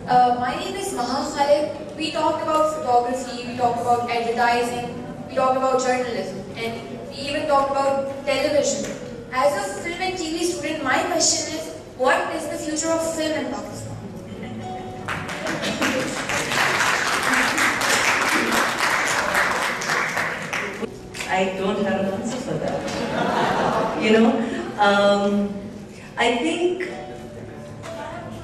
My name is Maha Khalid. We talked about photography, we talked about advertising, we talked about journalism, and we even talked about television. As a film and TV student, my question is, what is the future of film in Pakistan? I don't have an answer for that. I think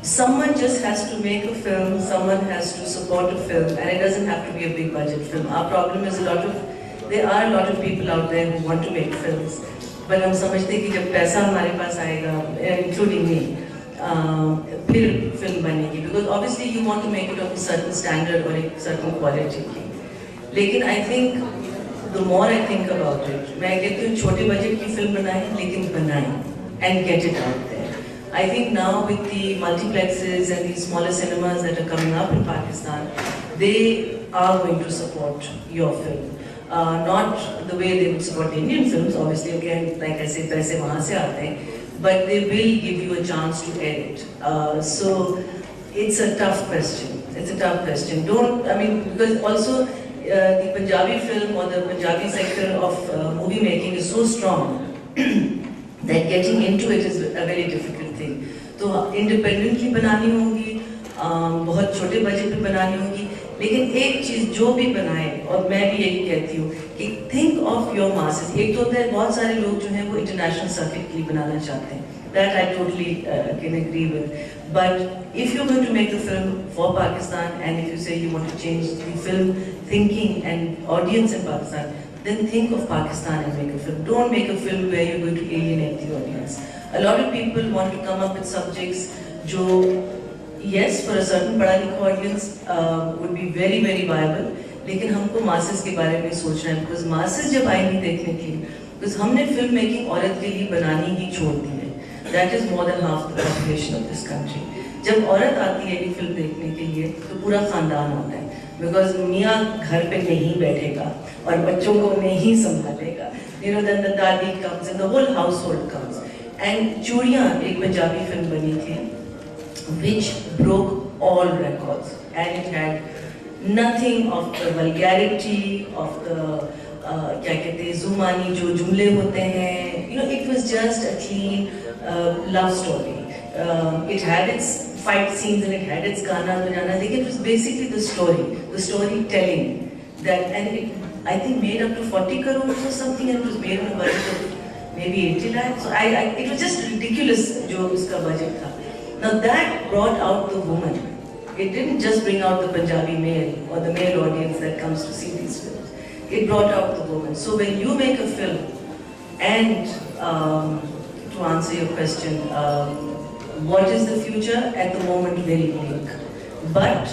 someone just has to make a film, someone has to support a film, and it doesn't have to be a big budget film. Our problem is there are a lot of people out there who want to make films, but हम समझते हैं कि जब पैसा हमारे पास आएगा, including me, फिर film बनेगी, because obviously you want to make it of a certain standard or a certain quality. लेकिन I think the more I think about it, मैं कहती हूँ छोटे बजट की फिल्म बनाएं, लेकिन बनाएं and get it out there. I think now with the multiplexes and the smaller cinemas that are coming up in Pakistan, they are going to support your film. Not the way they would support Indian films, obviously, again, like I say, paise wahan se aate hain, but they will give you a chance to edit. So it's a tough question. It's a tough question. Because also the Punjabi film or the Punjabi sector of movie making is so strong that getting into it is a very difficult thing. तो independently बनानी होगी, बहुत छोटे budget पे बनानी होगी, लेकिन एक चीज़ जो भी बनाए, और मैं भी यही कहती हूँ कि think of your masses. एक तो होता है बहुत सारे लोग जो हैं वो international circuit के लिए बनाना चाहते हैं. That I totally can agree with. But if you're going to make a film for Pakistan, and if you say you want to change the film thinking and audience in Pakistan, then think of Pakistan and make a film. Don't make a film where you're going to alienate the audience. A lot of people want to come up with subjects जो yes for a certain पढ़ा लिखा audience would be very very viable, लेकिन हमको masses के बारे में सोचना है, because masses जब आएंगी देखने के लिए, because हमने film making औरत के लिए बनानी ही छोड़ दी है. That is more than half the population of this country. जब औरत आती है ये फिल्म देखने के लिए तो पूरा खानदान आता है, because मियाँ घर पे नहीं बैठेगा और बच्चों को नहीं संभालेगा. Then the दादी comes and the whole household comes. And चूड़ियाँ एक पंजाबी फिल्म बनी थी, which broke all records, and it had nothing of the vulgarity of the क्या कहते हैं जुमानी जो जुमले होते हैं. It was just a clean love story. It had its fight scenes and it had its गाना बजाना, लेकिन it was basically the storytelling that, and it I think made up to 40 crores or something, and it was made on a budget of maybe 80 lakhs. So it was just ridiculous जो उसका budget था. Now that brought out the woman. It didn't just bring out the Punjabi male or the male audience that comes to see these films. It brought out the woman. So when you make a film, and to answer your question, what is the future? At the moment, very bleak. But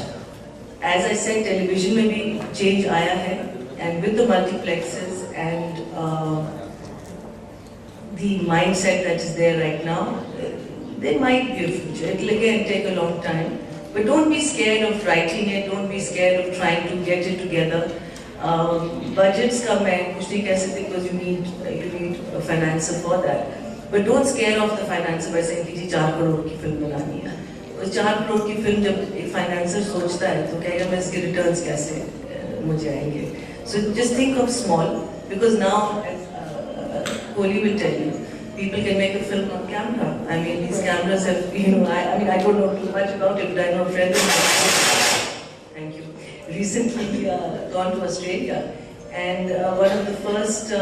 as I said, television में भी change आया है, and with the multiplexes and the mindset that is there right now, there might be a future. It will again take a long time, but don't be scared of writing it. Don't be scared of trying to get it together. Budgets come and कुछ नहीं कह सकते because you need a financer for that. But don't scare off the financer by saying कि जी 4 करोड़ की film बनानी है. उस 4 करोड़ की फिल्म जब एक financer सोचता है तो कहेगा मैं इसके returns कैसे मुझे आएंगे. So just think of small, because now, as Kohli will tell you, people can make a film on camera. I mean, these cameras have, I don't know too much about it, but I know a friend of mine, thank you, recently gone to Australia, and one of the first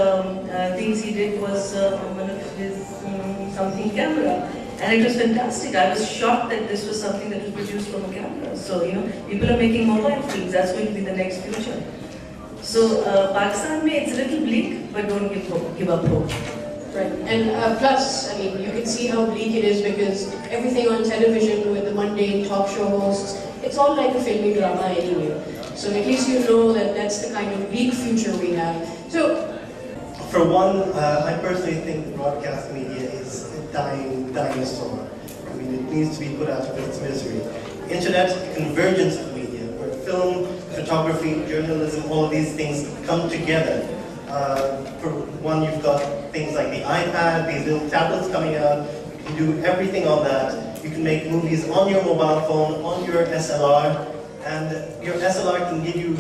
things he did was one of his something camera, and it was fantastic. I was shocked that this was something that was produced from a camera. So, people are making mobile films. That's going to be the next future. So, Pakistan, it's a little bleak, but don't give up hope. Right, and plus, you can see how bleak it is because everything on television with the mundane talk show hosts, it's all like a filmy drama anyway. So at least you know that that's the kind of bleak future we have. So, for one, I personally think the broadcast media is a dying dinosaur. It needs to be put out of its misery. Internet, convergence of media, where film, photography, journalism, all of these things come together. For one, you've got things like the iPad, these little tablets coming out. You can do everything on that. You can make movies on your mobile phone, on your SLR, and your SLR can give you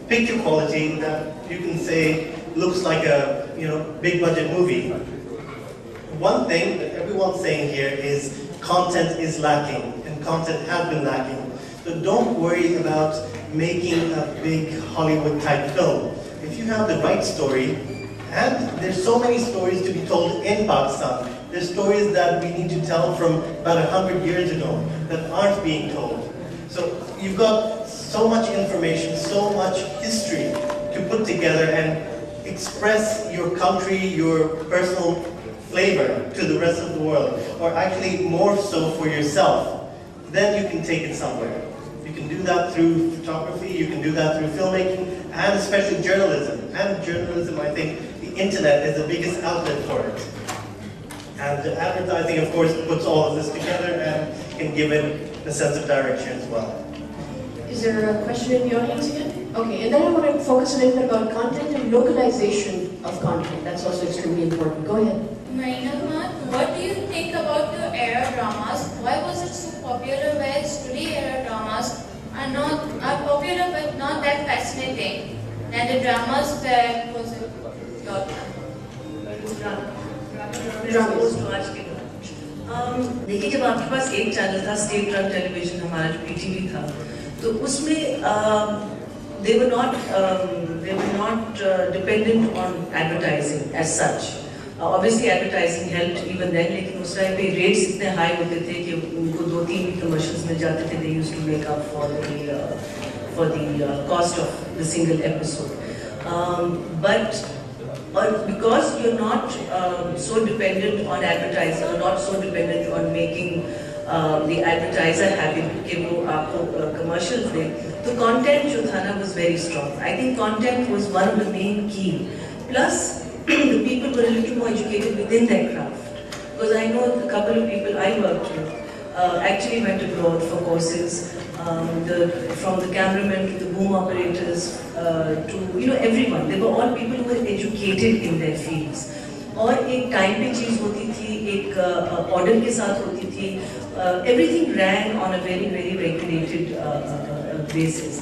picture quality that you can say looks like a big budget movie. One thing that everyone's saying here is content is lacking, and content has been lacking. So don't worry about making a big Hollywood type film. If you have the right story, and there's so many stories to be told in Pakistan. There's stories that we need to tell from about 100 years ago that aren't being told. So you've got so much information, so much history to put together and express your country, your personal flavor to the rest of the world, or actually more so for yourself. Then you can take it somewhere. You can do that through photography, you can do that through filmmaking, and especially journalism. And journalism, I think, the internet is the biggest outlet for it. And advertising, of course, puts all of this together and can give it a sense of direction as well. Is there a question in the audience again? Okay, and then I want to focus a little bit about content and localization of content. That's also extremely important. Go ahead. Marina Kumar, what do you think about the era dramas? Why was it so popular, whereas today era dramas are popular but not that fascinating than the dramas that was your देखिए, जब आपके पास एक channel था, state run television, हमारा जो PTV था, तो उसमें they were not dependent on advertising as such. Obviously advertising helped even then, लेकिन उस टाइम पे rates इतने high होते थे कि उनको 2-3 भी commercials मिल जाते थे. They used to make up for the cost of the single episode. But because you're not so dependent on advertising, or not so dependent on making the advertiser happy कि वो आपको commercials दे, तो content जो था ना was very strong. I think content was one of the main key. Plus the people were a little more educated within their craft. Because I know a couple of people I worked with actually went abroad for courses. From the cameramen to the boom operators to everyone. They were all people who were educated in their fields. और एक time पे चीज होती थी, एक order के साथ होती थी. Everything ran on a very regulated basis.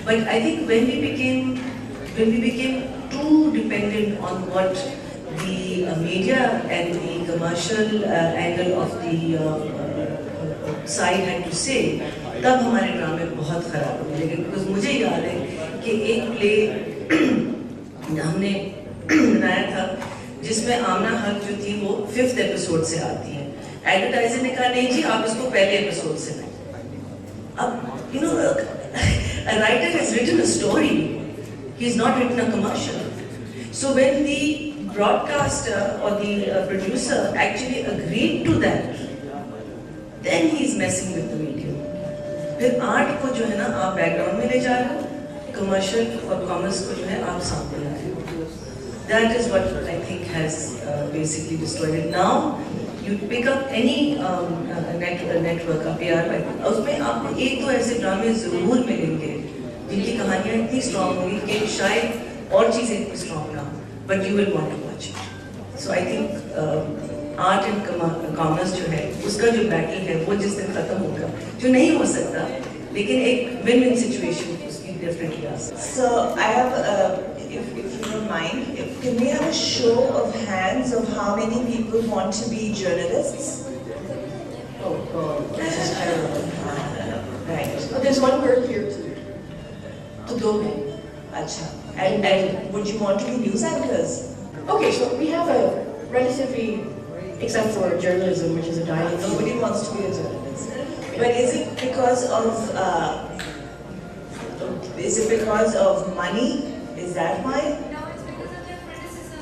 But I think when we became too dependent on what the media and the commercial angle of the side had to say, तब हमारे ड्रामे बहुत खराब हो गए. बिकॉज मुझे याद है कि एक प्ले हमने बनाया था जिसमें आमना हक जो थी वो 5th एपिसोड से आती है. एडवर्टाइजर ने कहा नहीं जी आप इसको पहले एपिसोड से लें. अब a writer has written a story, he's not written a commercial. So when the broadcaster or the producer actually agreed to that, then he's messing with the medium. फिर आर्ट को जो है ना आप बैकग्राउंड में ले जा रहे हो, कमर्शियल और कॉमर्स को जो है आप सामने ला रहे हो. That is what I think has basically destroyed it. Now you pick up any network का PR, उसमें आपको 1-2 ऐसे ड्रामे जरूर मिलेंगे जिनकी कहानियाँ इतनी स्ट्रॉन्ग होंगी कि शायद और चीज़ें इतनी स्ट्रॉन्ग ना, but you will want to watch it. So I think art and commerce जो है उसका जो बैटल है वो जिस दिन खत्म होगा, जो नहीं हो सकता, लेकिन एक विन-विन सिचुएशन उसकी डेफिनेटली आ सकती है. So I have, if you don't mind, can we have a show of hands of how many people want to be journalists? Oh God, this is terrible. Right. But there's one girl here too. To do it. Acha. And would you want to be news anchors? Okay, so we have a relatively, except for journalism, which is a dying field. Nobody wants to be a journalist. But is it because of money? Is that why? No, it's because of their criticism.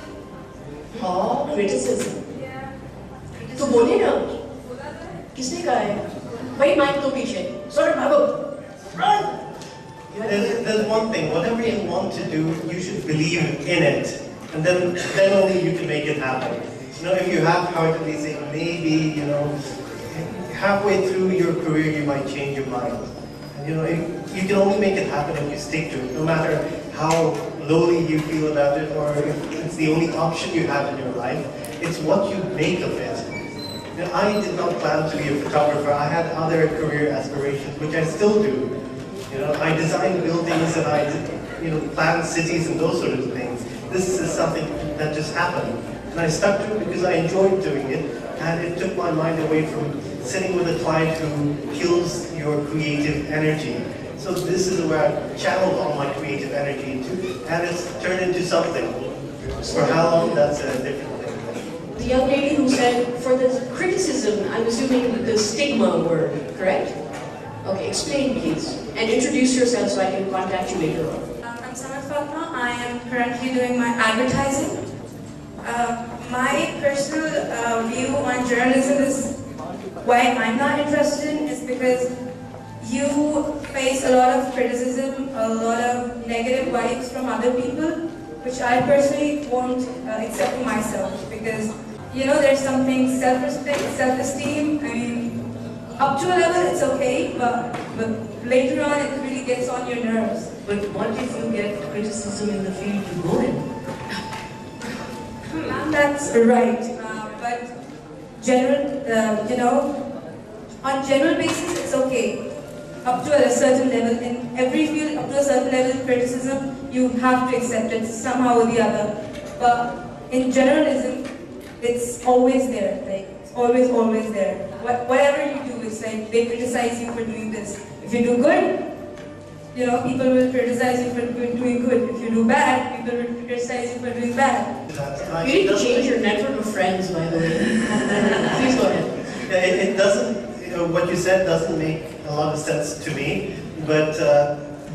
हाँ, Criticism. Yeah. तो बोलिए ना, बोला तो है. किसने कहा है? भाई माइक तो पीछे. Sorry, भागो. Run. There's one thing, whatever you want to do, you should believe in it. And then only you can make it happen. If you half-heartedly say, maybe, halfway through your career you might change your mind. You can only make it happen if you stick to it, no matter how lowly you feel about it or if it's the only option you have in your life. It's what you make of it. I did not plan to be a photographer. I had other career aspirations, which I still do. I design buildings and I, plan cities and those sort of things. This is something that just happened. And I stuck to it because I enjoyed doing it, and it took my mind away from sitting with a client who kills your creative energy. So this is where I channeled all my creative energy into, and it's turned into something. For how long, that's a different thing. The young lady who said, for the criticism, I'm assuming the stigma word, correct? Okay, explain please. And introduce yourself so I can contact you later on. I'm Samad Fatma. I am currently doing my advertising. My personal view on journalism is why I'm not interested in is because you face a lot of criticism, a lot of negative vibes from other people, which I personally won't accept for myself because, there's something self-respect, self-esteem. I mean, up to a level it's okay, but later on it really gets on your nerves. But what if you get criticism in the field you go in? That's right, but on general basis it's okay. Up to a certain level, in every field, up to a certain level of criticism, you have to accept it somehow or the other. But in journalism, it's always there, it's always there. Whatever you do, it's like they criticize you for doing this. If you do good, people will criticize you for doing good. If you do bad, people will criticize you for doing bad. You need to change your network of friends, by the way. Please go ahead. It doesn't, what you said doesn't make a lot of sense to me, but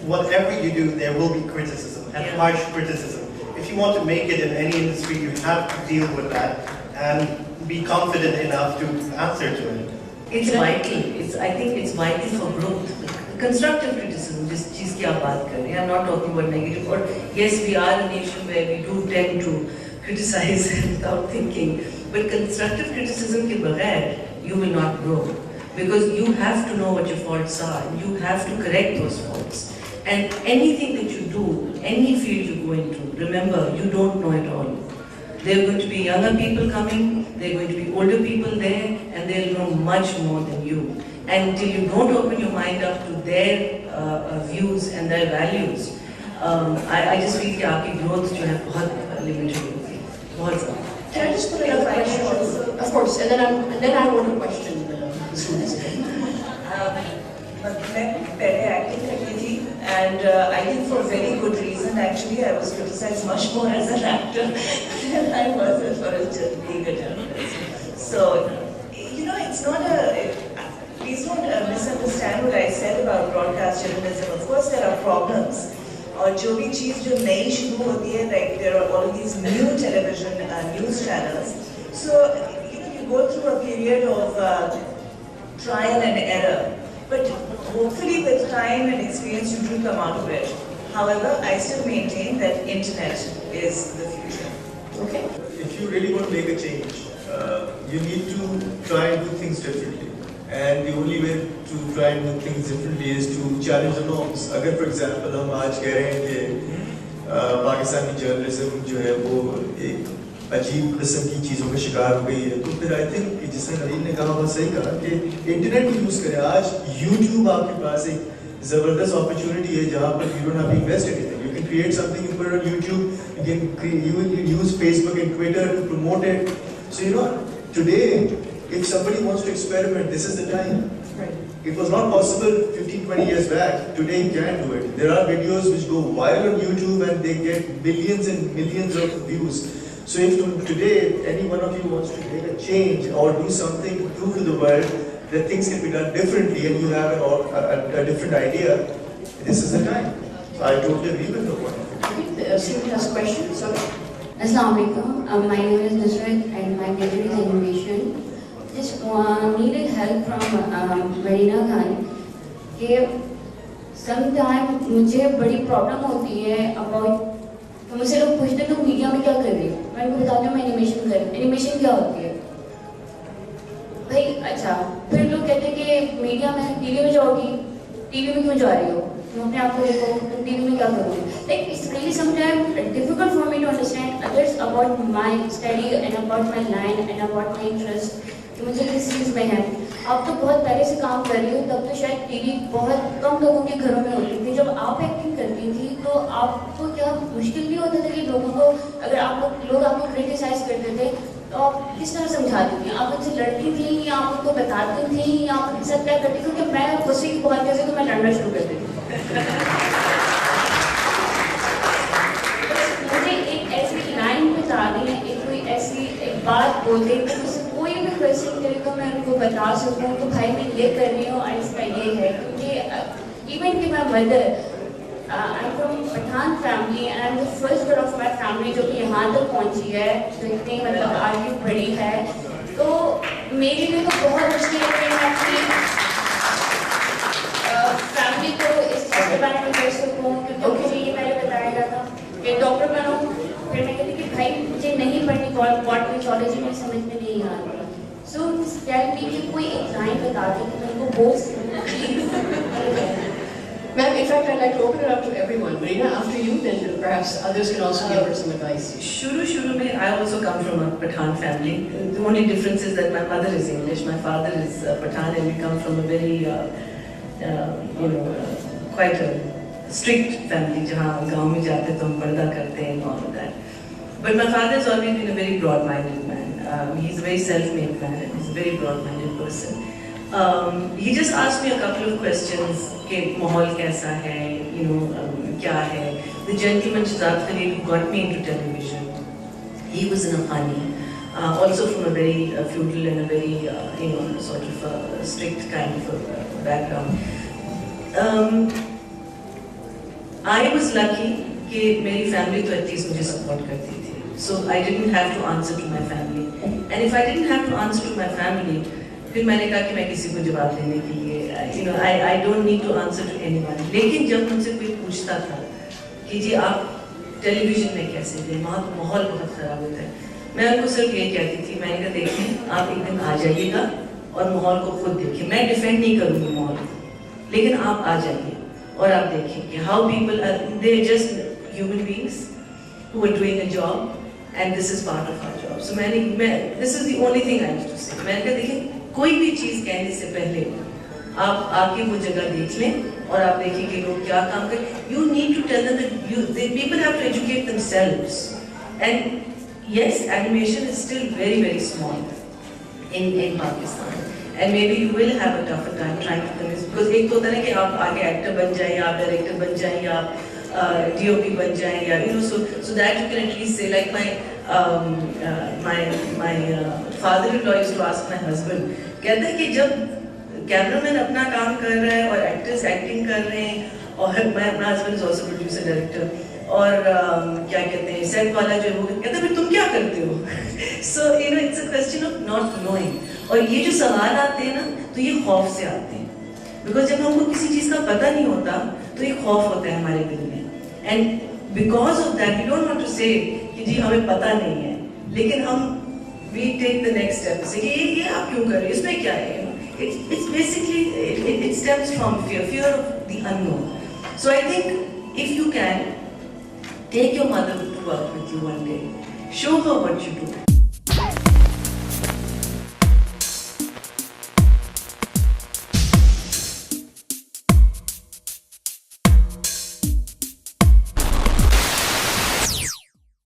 whatever you do, there will be criticism, and harsh criticism. If you want to make it in any industry, you have to deal with that and be confident enough to answer to it. It's vital. I think it's vital for growth. Constructive criticism, जिस चीज़ की आप बात कर रहे हैं, I'm not talking about negative. Or yes, we are a nation where we do tend to criticize without thinking. But constructive criticism के बगैर, you will not grow. Because you have to know what your faults are. You have to correct those faults. And anything that you do, any field you go into, remember, you don't know it all. There are going to be younger people coming, there are going to be older people there, and they'll know much more than you. And until you don't open your mind up to their views and their values, I just feel that आपकी growth जो है बहुत limited होगी, बहुत ज़्यादा. Can I just put another question also? Of course, and then I want to question the students. मैं पहले acting करती थी, and I think for very good reason. Actually, I was criticized much more as an actor than I was as far as being a journalist. So, it's not a. Please don't misunderstand what I said about broadcast journalism. Of course, there are problems. और जो भी चीज़ जो नई शुरू होती है, like there are all of these new television news channels. So you go through a period of trial and error. But hopefully with time and experience you do come out of it. However, I still maintain that internet is the future. Okay. If you really want to make a change, you need to try and do things differently. And the only way to try and do things differently is to challenge the norms. अगर for example हम आज कह रहे हैं कि Pakistani journalism जो है वो एक अजीब किस्म की चीज़ों का शिकार हो गई है, तो फिर I think जिसने नवीन ने कहा वो सही कहा कि इंटरनेट को यूज़ करें. आज YouTube आपके पास एक ज़बरदस्त अपॉर्चुनिटी है जहाँ पर you don't have to invest anything. You can create something, you put it on YouTube, you can use Facebook and Twitter to promote it. So today, if somebody wants to experiment, this is the time. Right. It was not possible 15-20 years back. Today you can do it. There are videos which go viral on YouTube and they get millions and millions of views. So if today any one of you wants to make a change or do something to prove to the world that things can be done differently and you have a different idea, this is the time. So I totally agree with the point. The student has a question. Sorry. Assalamu alaikum. My name is Nusrat and my major is animation. Just needed help from Marina Khan कि sometimes मुझे बड़ी problem होती है about मुझसे लोग पूछते हैं तो मीडिया में क्या कर रही हो, मैं उनको बताती हूँ मैं एनिमेशन कर रही हूँ. एनिमेशन क्या होती है भाई? अच्छा, फिर लोग कहते हैं कि मीडिया में टीवी में जाओगी, टीवी में क्यों जा रही हो, तुम अपने आप को देखो, तुम टीवी में क्या करोगे. Like it's really sometimes difficult for me to understand others about my study and about my line and about my interest. कि मुझे किस चीज़ में है। अब तो बहुत पहले से काम कर रही हूँ, तब तो शायद टीवी बहुत कम लोगों के घरों में होती थी। जब आप एक्टिंग करती थी तो आपको क्या मुश्किल नहीं होता था कि लोगों को, अगर लोग आपको क्रिटिसाइज करते थे तो आप किस तरह समझाती थी? आप उनसे लड़ती थी या आप उनको बताती थी या आप उनके साथ क्या करती थी? क्योंकि मैं गुस्से की बहुत कैसे तो मैं लड़ना शुरू कर देती थी। मुझे एक ऐसी लाइन बता दी है, एक कोई ऐसी एक बात बोल दे कि मुझसे कोई भी क्वेश्चन करे तो मैं उनको बता सकूँ तो भाई मैं ये कर रही हूँ और इसका ये है। क्योंकि इवन कि my mother, I'm from Pathan family and I'm the first girl of my family जो कि यहाँ तक पहुँची है, जो इतनी मतलब आगे बढ़ी है, तो मेरे लिए तो बहुत मुश्किल है कि मैं अपनी फैमिली को इस चीज़ के बारे में कर सकूँ। क्योंकि मुझे ये पहले बताया गया था कि डॉक्टर बनूँ, फिर मैं कहती कि भाई मुझे नहीं पढ़नी कॉर्पोरेटोलॉजी में समझ में नहीं आ रही। सो टेल मी कि कोई एक लाइन बता दे कि मैं उनको बोल सकूँ। Ma'am, in fact, I'd like to open it up to everyone. Marina, after you, then perhaps others can also give her some advice. Shuru mein, I also come from a Pathan family. The only difference is that my mother is English, my father is Pathan, and we come from a very, quite a strict family. Jahan gaon mein jaate to hum parda karte hain and all of that. But my father has always been a very broad-minded man. He's a very self-made man, and he's a very broad-minded person. He just asked me a couple of questions. कि माहौल कैसा है, क्या है. The gentleman Shahzad Khalil who got me into television, he was in a Afghani, also from a very feudal and a very sort of strict kind of background. I was lucky कि मेरी family तो at least मुझे support करती थी, so I didn't have to answer to my family. And if I didn't have to answer to my family, फिर मैंने कहा कि मैं किसी को जवाब देने के लिए I don't need to answer to anyone. लेकिन जब मुझसे कोई पूछता था कि जी आप टेलीविजन में कैसे गए, वहाँ तो माहौल बहुत ख़राब होता है, मैं उनको सिर्फ ये कहती थी, मैंने कहा देखिए आप एक दिन आ जाइएगा और माहौल को खुद देखिए. मैं डिफेंड नहीं करूँगी माहौल को, लेकिन आप आ जाइए और आप देखिए कि how people are, they are just human beings who are doing a job and this is part of our job. So this is the only thing I used to say. मैंने कहा देखिए कोई भी चीज़ कहने से पहले आप आके वो जगह देख लें और आप देखिए कि लोग क्या काम करें. You need to tell them that people have to educate themselves. And yes, animation is still very very small in Pakistan. And maybe you will have a tougher time trying to convince, because एक तो होता है कि आप आगे actor बन जाएं, आप डायरेक्टर बन जाएं, आप DOP बन जाएं, या so that you can at least say like my father-in-law used to ask my husband, कहता है कि जब कैमरामैन अपना काम कर रहा है और एक्टर्स एक्टिंग कर रहे हैं और मैं अपना husband is also producer director और क्या कहते हैं सेट वाला जो है वो कहता है फिर तुम क्या करते हो. So it's a question of not knowing. और ये जो सवाल आते हैं ना तो ये खौफ से आते हैं, बिकॉज जब हमको किसी चीज़ का पता नहीं होता तो ये खौफ होता है हमारे दिल में. And because of that we don't want to say कि जी हमें पता नहीं है, लेकिन हम we take the next step say कि ये आप क्यों कर रहे हो, इसमें क्या है. It's basically, it stems from fear of the unknown. So I think if you can, take your mother to work with you one day, show her what you do,